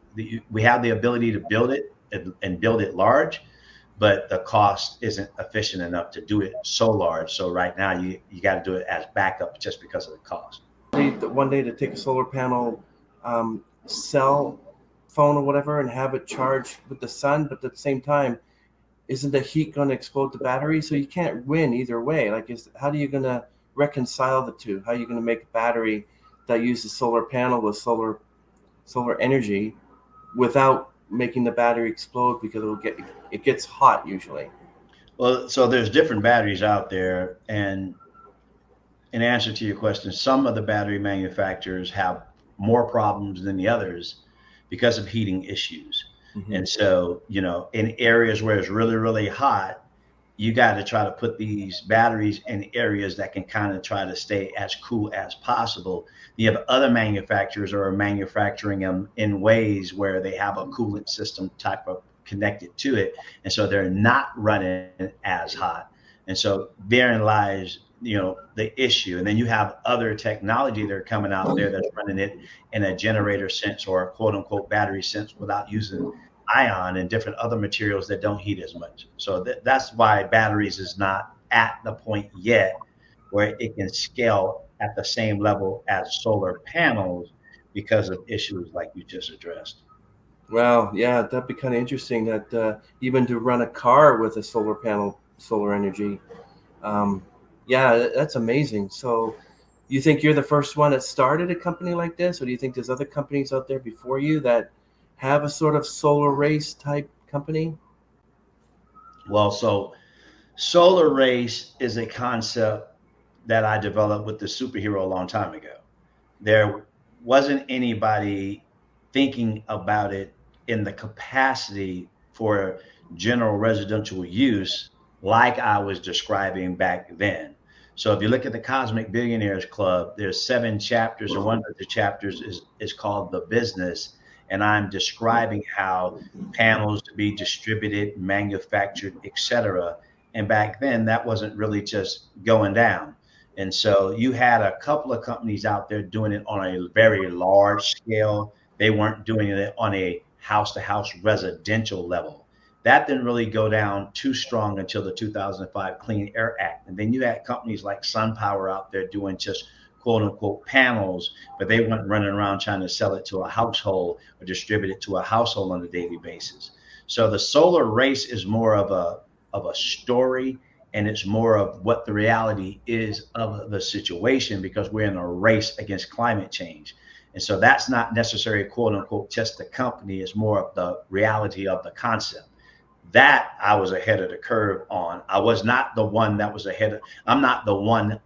We have the ability to build it and build it large, but the cost isn't efficient enough to do it so large. So right now you got to do it as backup just because of the cost. One day to take a solar panel cell phone or whatever and have it charged with the sun, but at the same time, isn't the heat going to explode the battery? So you can't win either way. Like, how are you going to reconcile the two? How are you going to make a battery that uses solar panel with solar energy without making the battery explode, because it gets hot usually? Well, so there's different batteries out there, and in answer to your question, some of the battery manufacturers have more problems than the others because of heating issues. Mm-hmm. And so, in areas where it's really, really hot, you got to try to put these batteries in areas that can kind of try to stay as cool as possible. You have other manufacturers who are manufacturing them in ways where they have a coolant system type of connected to it. And so they're not running as hot. And so therein lies, the issue. And then you have other technology that are coming out there that's running it in a generator sense or a quote unquote battery sense without using ion and different other materials that don't heat as much. So that's why batteries is not at the point yet where it can scale at the same level as solar panels because of issues like you just addressed. Well, yeah, that'd be kind of interesting that even to run a car with a solar panel, solar energy. Um, yeah, that's amazing. So you think you're the first one that started a company like this, or do you think there's other companies out there before you that have a sort of solar race type company? Well, so solar race is a concept that I developed with the superhero a long time ago. There wasn't anybody thinking about it in the capacity for general residential use like I was describing back then. So if you look at the Cosmic Billionaires Club, there's 7 chapters, and one of the chapters is called The Business. And I'm describing how panels to be distributed, manufactured, etc. And back then that wasn't really just going down. And so you had a couple of companies out there doing it on a very large scale. They weren't doing it on a house to house residential level. That didn't really go down too strong until the 2005 Clean Air Act. And then you had companies like SunPower out there doing just quote unquote panels, but they weren't running around trying to sell it to a household or distribute it to a household on a daily basis. So the solar race is more of a story, and it's more of what the reality is of the situation because we're in a race against climate change. And so that's not necessarily quote unquote just the company, it's more of the reality of the concept. That I was ahead of the curve on. I was not the one that was ahead of, I'm not the one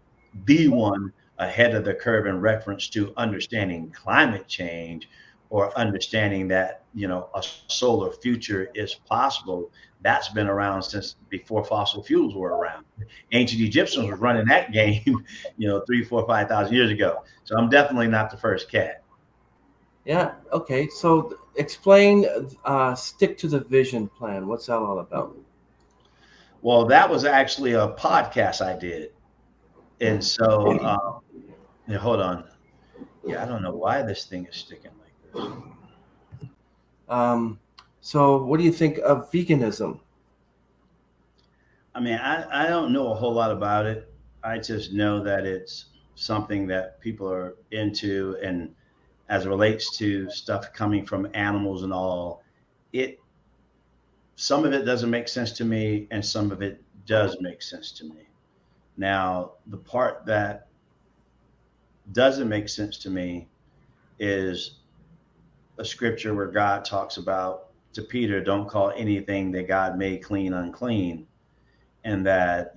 ahead of the curve in reference to understanding climate change or understanding that a solar future is possible. That's been around since before fossil fuels were around. Ancient Egyptians were running that game 3, 4, 5,000 years ago. So I'm definitely not the first cat. Yeah. Okay. So explain, stick to the vision plan. What's that all about? Well, that was actually a podcast I did. And so, yeah, hold on. Yeah, I don't know why this thing is sticking like this. Um, so, what do you think of veganism? I mean, I don't know a whole lot about it. I just know that it's something that people are into. And as it relates to stuff coming from animals and all, it some of it doesn't make sense to me, and some of it does make sense to me. Now, the part that doesn't make sense to me is a scripture where God talks about to Peter, don't call anything that God made clean unclean. And that,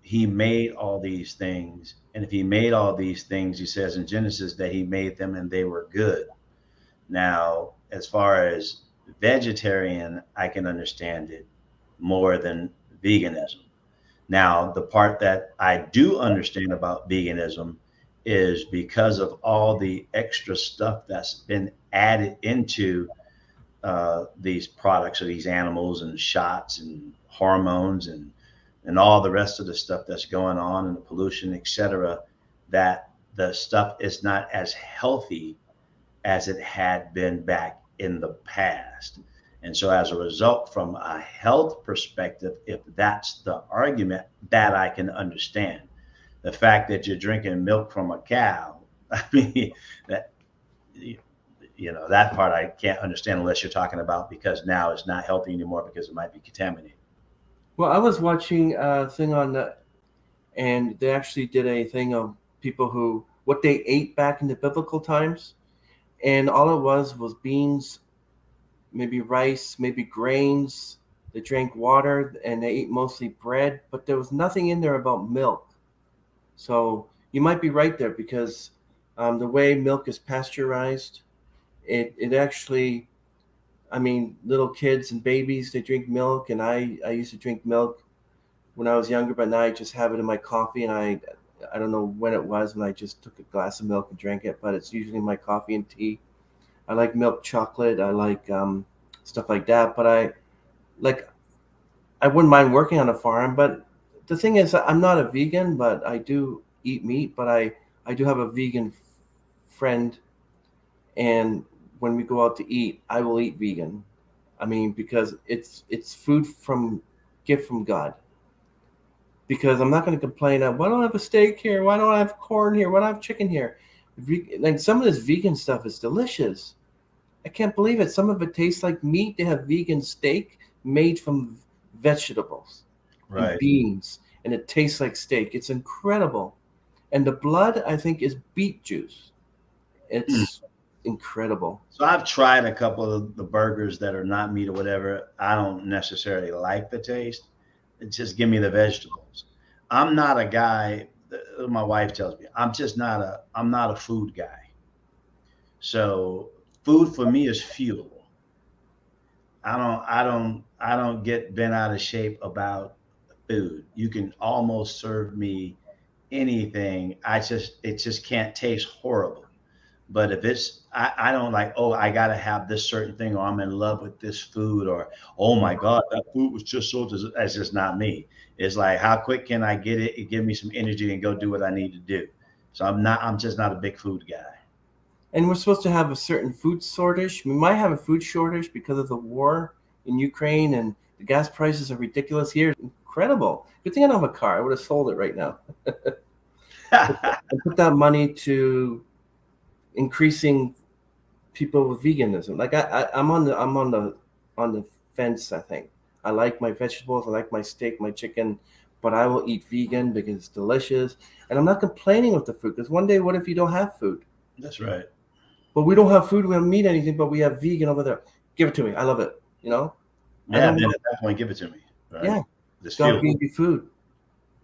he made all these things. And if he made all these things, he says in Genesis that he made them and they were good. Now, as far as vegetarian, I can understand it more than veganism. Now, the part that I do understand about veganism is because of all the extra stuff that's been added into these products or these animals and shots and hormones and all the rest of the stuff that's going on and the pollution, etc., that the stuff is not as healthy as it had been back in the past. And so, as a result, from a health perspective, if that's the argument, that I can understand. The fact that you're drinking milk from a cow, I mean, that that part I can't understand unless you're talking about because now it's not healthy anymore because it might be contaminated. Well, I was watching a thing on and they actually did a thing of people who what they ate back in the biblical times, and all it was beans, maybe rice, maybe grains. They drank water and they ate mostly bread, but there was nothing in there about milk. So you might be right there because the way milk is pasteurized, it actually, I mean, little kids and babies, they drink milk, and I used to drink milk when I was younger, but now I just have it in my coffee, and I don't know when it was when I just took a glass of milk and drank it, but it's usually my coffee and tea. I like milk chocolate. I like stuff like that, but like I wouldn't mind working on a farm. But the thing is, I'm not a vegan, but I do eat meat. But I do have a vegan friend, and when we go out to eat, I will eat vegan. I mean, because it's food from gift from God. Because I'm not going to complain. Why don't I have a steak here? Why don't I have corn here? Why don't I have chicken here? Like some of this vegan stuff is delicious. I can't believe it. Some of it tastes like meat. They have vegan steak made from vegetables and Right. beans, and it tastes like steak. It's incredible. And the blood, I think, is beet juice. Mm. It's incredible. So I've tried a couple of the burgers that are not meat or whatever. I don't necessarily like the taste. Just give me the vegetables. I'm not a guy. My wife tells me I'm not a food guy. So food for me is fuel. I don't get bent out of shape about food. You can almost serve me anything. It just can't taste horrible. But if I don't like, oh, I got to have this certain thing, or I'm in love with this food, or oh my God, that food was just so, that's just not me. It's like, how quick can I get it? It give me some energy and go do what I need to do. So I'm just not a big food guy. And we're supposed to have a certain food shortage. We might have a food shortage because of the war in Ukraine, and the gas prices are ridiculous here. Incredible. Good thing I don't have a car. I would have sold it right now. I put that money to increasing people with veganism. Like I'm on the fence. I think I like my vegetables. I like my steak, my chicken, but I will eat vegan because it's delicious. And I'm not complaining with the food because one day, what if you don't have food? That's right. But we don't have food. We don't eat anything, but we have vegan over there. Give it to me. I love it. I Yeah, don't then know. at that point, give it to me. Right. Yeah, This God fuel. gave me food.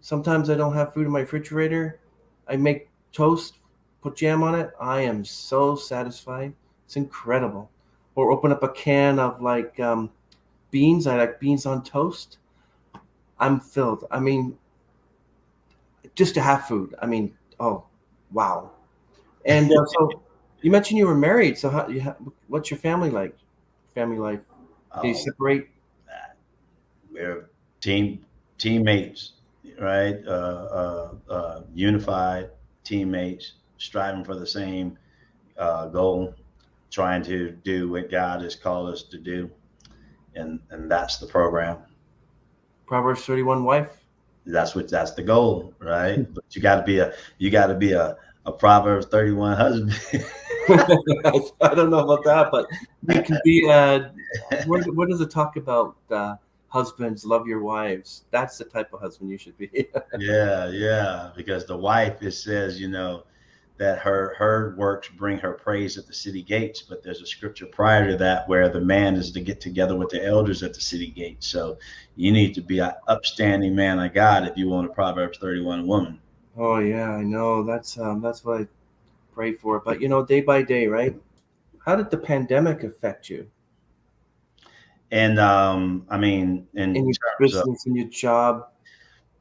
Sometimes I don't have food in my refrigerator. I make toast, put jam on it. I am so satisfied. It's incredible. Or open up a can of like beans. I like beans on toast. I'm filled. I mean, just to have food. I mean, oh, wow. And so you mentioned you were married. So what's your family like? Family life? Do you Oh, separate? we're a team. teammates, right? Unified teammates, striving for the same goal, trying to do what God has called us to do, and that's the program. Proverbs 31 wife. That's the goal, right? But you got to be a Proverbs 31 husband. I don't know about that, but you can be. Where does it talk about husbands love your wives? That's the type of husband you should be. Yeah, yeah. Because the wife, it says, that her works bring her praise at the city gates. But there's a scripture prior to that where the man is to get together with the elders at the city gates. So you need to be an upstanding man of God if you want a Proverbs 31 woman. Oh yeah, I know. That's what I pray for. But day by day, right? How did the pandemic affect you And I mean, in in your terms of business, in your job?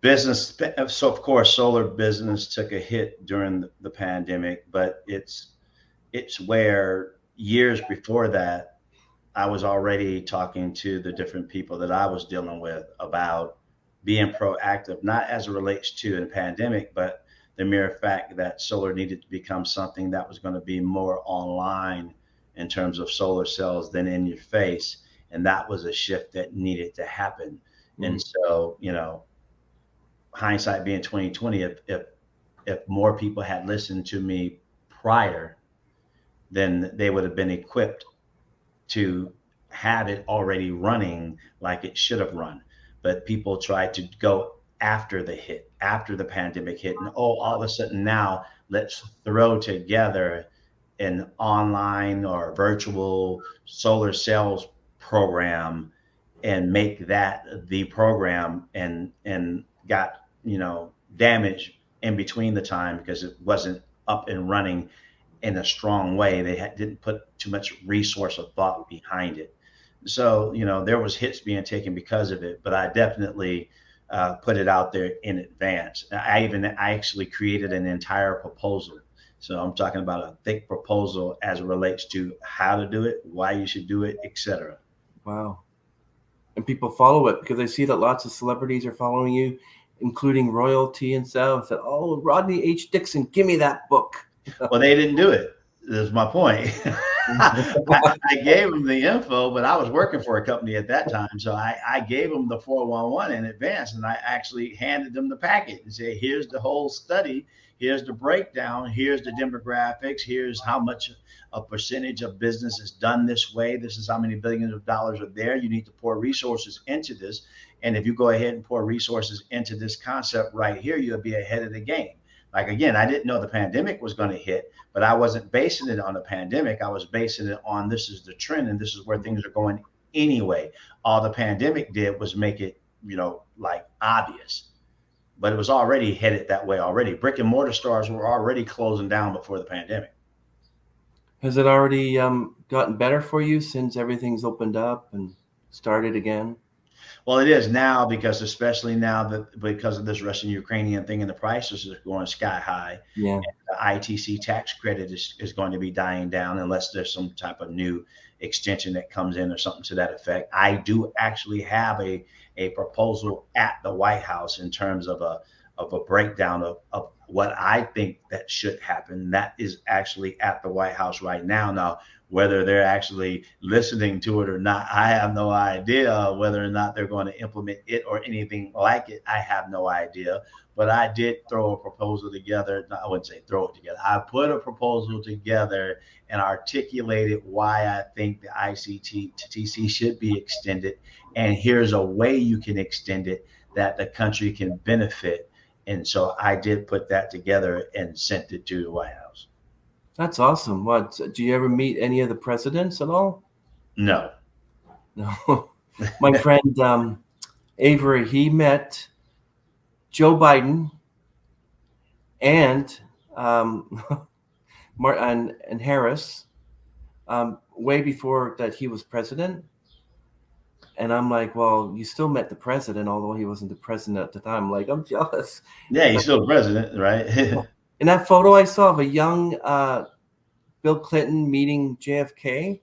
business, so of course, solar business took a hit during the pandemic, but it's where years before that I was already talking to the different people that I was dealing with about being proactive, not as it relates to a pandemic, but the mere fact that solar needed to become something that was going to be more online in terms of solar cells than in your face. And that was a shift that needed to happen. Mm. And so, hindsight being 2020, if more people had listened to me prior, then they would have been equipped to have it already running like it should have run. But people tried to go after the hit, after the pandemic hit, and all of a sudden now let's throw together an online or virtual solar cells program and make that the program, and got damage in between the time because it wasn't up and running in a strong way. They didn't put too much resource or thought behind it. So, there was hits being taken because of it, but I definitely put it out there in advance. I actually created an entire proposal. So I'm talking about a thick proposal as it relates to how to do it, why you should do it, etc. Wow. And people follow it because I see that lots of celebrities are following you, including royalty and stuff. That, oh, Rodney H. Dixon, give me that book. Well, they didn't do it. That's my point. I gave them the info, but I was working for a company at that time. So I gave them the 411 in advance, and I actually handed them the packet and said, here's the whole study. Here's the breakdown. Here's the demographics. Here's how much a percentage of business is done this way. This is how many billions of dollars are there. You need to pour resources into this. And if you go ahead and pour resources into this concept right here, you'll be ahead of the game. Like, again, I didn't know the pandemic was going to hit, but I wasn't basing it on the pandemic. I was basing it on this is the trend and this is where things are going anyway. All the pandemic did was make it, like obvious, but it was already headed that way already. Brick and mortar stores were already closing down before the pandemic. Has it already gotten better for you since everything's opened up and started again? Well, it is now because, especially now that because of this Russian Ukrainian thing and the prices are going sky high, Yeah. the ITC tax credit is going to be dying down unless there's some type of new extension that comes in or something to that effect. I do actually have a proposal at the White House in terms of a breakdown of what I think that should happen. That is actually at the White House right now. Now, whether they're actually listening to it or not, I have no idea. Whether or not they're going to implement it or anything like it, I have no idea. But I did throw a proposal together. No, I wouldn't say throw it together. I put a proposal together and articulated why I think the ICTC should be extended. And here's a way you can extend it that the country can benefit. And so I did put that together and sent it to the White House. That's awesome. What, do you ever meet any of the presidents at all? No. No. My friend Avery, he met Joe Biden and Martin and Harris way before that he was president. And I'm like, well, you still met the president, although he wasn't the president at the time. I'm like, I'm jealous. Yeah, he's still president, right? In that photo I saw of a young Bill Clinton meeting JFK,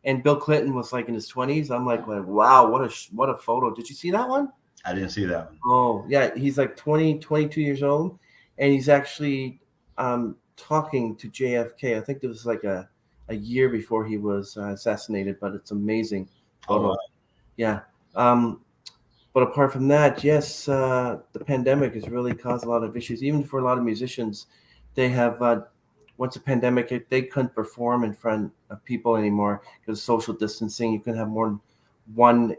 and Bill Clinton was like in his 20s. I'm like, wow, what a photo. Did you see that one? I didn't see that one. Oh, yeah. He's like 20, 22 years old, and he's actually talking to JFK. I think it was like a year before he was assassinated, but it's amazing Oh, photo. Yeah. Um, but apart from that, yes, the pandemic has really caused a lot of issues, even for a lot of musicians. They have, once the pandemic hit, they couldn't perform in front of people anymore because of social distancing. You couldn't have more than one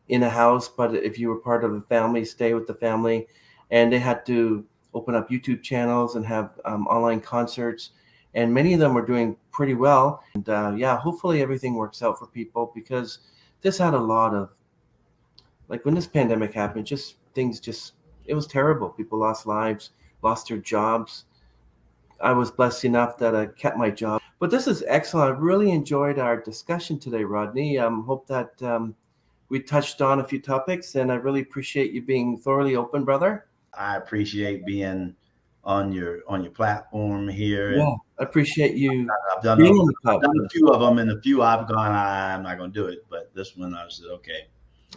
in a house, but if you were part of a family, stay with the family. And they had to open up YouTube channels and have online concerts. And many of them were doing pretty well. And yeah, hopefully everything works out for people, because this had a lot of, like, when this pandemic happened, just things just, it was terrible. People lost lives, lost their jobs. I was blessed enough that I kept my job. But this is excellent. I really enjoyed our discussion today, Rodney. Hope that we touched on a few topics, and I really appreciate you being thoroughly open, brother. I appreciate being on your platform here, and Yeah, I appreciate you I've done being a on the I've done a platform. few of them, and a few I've gone, I'm not going to do it, but this one I said, okay.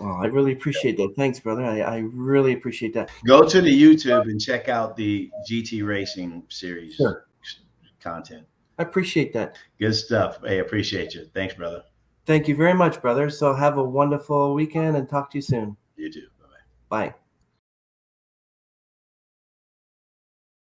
Oh, I really appreciate that. Thanks, brother. I really appreciate that. Go to the YouTube and check out the GT Racing series Sure. content. I appreciate that. Good stuff. Hey, appreciate you. Thanks, brother. Thank you very much, brother. So have a wonderful weekend and talk to you soon. You too. Bye-bye. Bye.